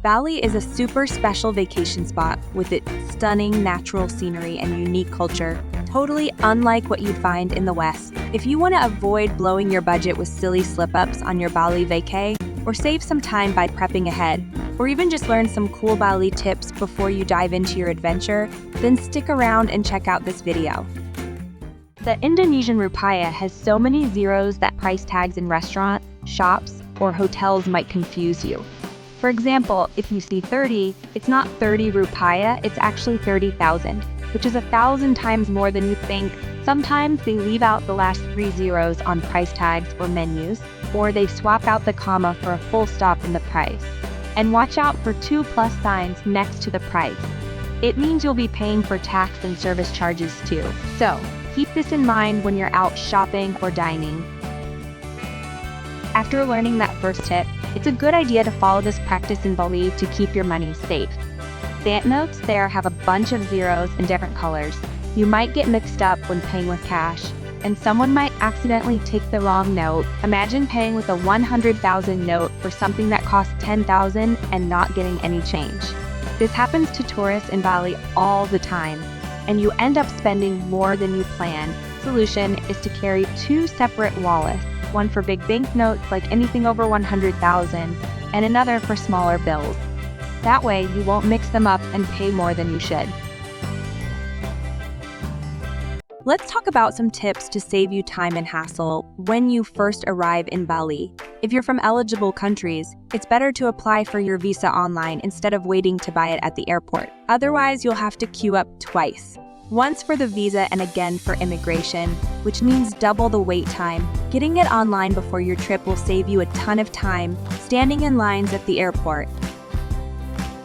Bali is a super special vacation spot with its stunning natural scenery and unique culture, totally unlike what you'd find in the West. If you want to avoid blowing your budget with silly slip-ups on your Bali vacay, or save some time by prepping ahead, or even just learn some cool Bali tips before you dive into your adventure, then stick around and check out this video. The Indonesian rupiah has so many zeros that price tags in restaurants, shops, or hotels might confuse you. For example, if you see 30, it's not 30 rupiah, it's actually 30,000, which is 1,000 times more than you think. Sometimes they leave out the last 3 zeros on price tags or menus, or they swap out the comma for a full stop in the price. And watch out for 2 plus signs next to the price. It means you'll be paying for tax and service charges too. So, keep this in mind when you're out shopping or dining. After learning that first tip, it's a good idea to follow this practice in Bali to keep your money safe. Banknotes there have a bunch of zeros in different colors. You might get mixed up when paying with cash, and someone might accidentally take the wrong note. Imagine paying with a 100,000 note for something that costs 10,000 and not getting any change. This happens to tourists in Bali all the time, and you end up spending more than you planned. The solution is to carry 2 separate wallets, one for big banknotes like anything over 100,000, and another for smaller bills. That way, you won't mix them up and pay more than you should. Let's talk about some tips to save you time and hassle when you first arrive in Bali. If you're from eligible countries, it's better to apply for your visa online instead of waiting to buy it at the airport. Otherwise, you'll have to queue up twice. Once for the visa and again for immigration, which means double the wait time. Getting it online before your trip will save you a ton of time standing in lines at the airport.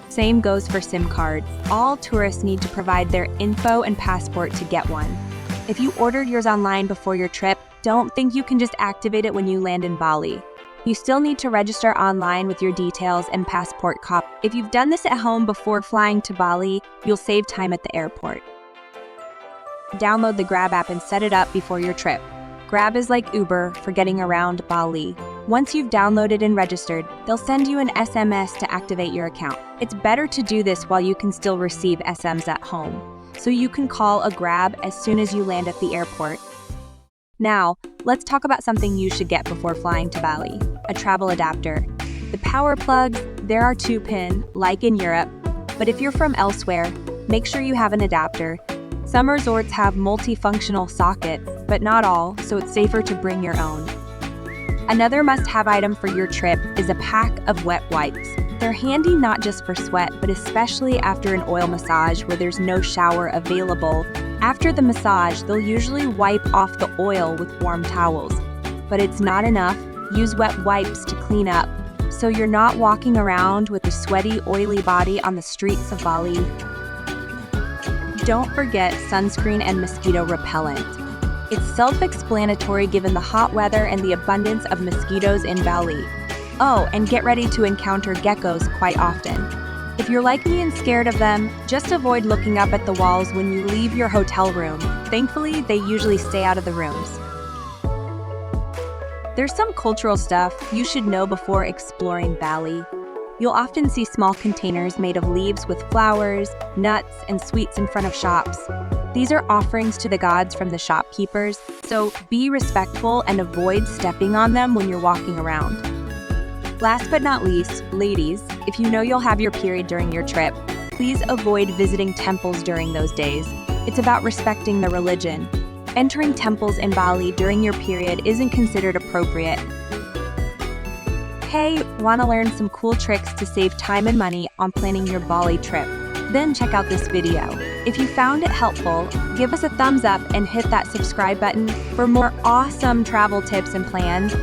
Same goes for SIM cards. All tourists need to provide their info and passport to get one. If you ordered yours online before your trip, don't think you can just activate it when you land in Bali. You still need to register online with your details and passport copy. If you've done this at home before flying to Bali, you'll save time at the airport. Download the Grab app and set it up before your trip. Grab is like Uber for getting around Bali. Once you've downloaded and registered, they'll send you an SMS to activate your account. It's better to do this while you can still receive SMs at home, so you can call a Grab as soon as you land at the airport. Now, let's talk about something you should get before flying to Bali: a travel adapter. The power plugs, there are 2-pin, like in Europe, but if you're from elsewhere, make sure you have an adapter. Some resorts have multifunctional sockets, but not all, so it's safer to bring your own. Another must-have item for your trip is a pack of wet wipes. They're handy not just for sweat, but especially after an oil massage where there's no shower available. After the massage, they'll usually wipe off the oil with warm towels. But it's not enough. Use wet wipes to clean up, so you're not walking around with a sweaty, oily body on the streets of Bali. Don't forget sunscreen and mosquito repellent. It's self-explanatory given the hot weather and the abundance of mosquitoes in Bali. Oh, and get ready to encounter geckos quite often. If you're like me and scared of them, just avoid looking up at the walls when you leave your hotel room. Thankfully, they usually stay out of the rooms. There's some cultural stuff you should know before exploring Bali. You'll often see small containers made of leaves with flowers, nuts, and sweets in front of shops. These are offerings to the gods from the shopkeepers, so be respectful and avoid stepping on them when you're walking around. Last but not least, ladies, if you know you'll have your period during your trip, please avoid visiting temples during those days. It's about respecting the religion. Entering temples in Bali during your period isn't considered appropriate. Hey, want to learn some cool tricks to save time and money on planning your Bali trip? Then check out this video. If you found it helpful, give us a thumbs up and hit that subscribe button for more awesome travel tips and plans.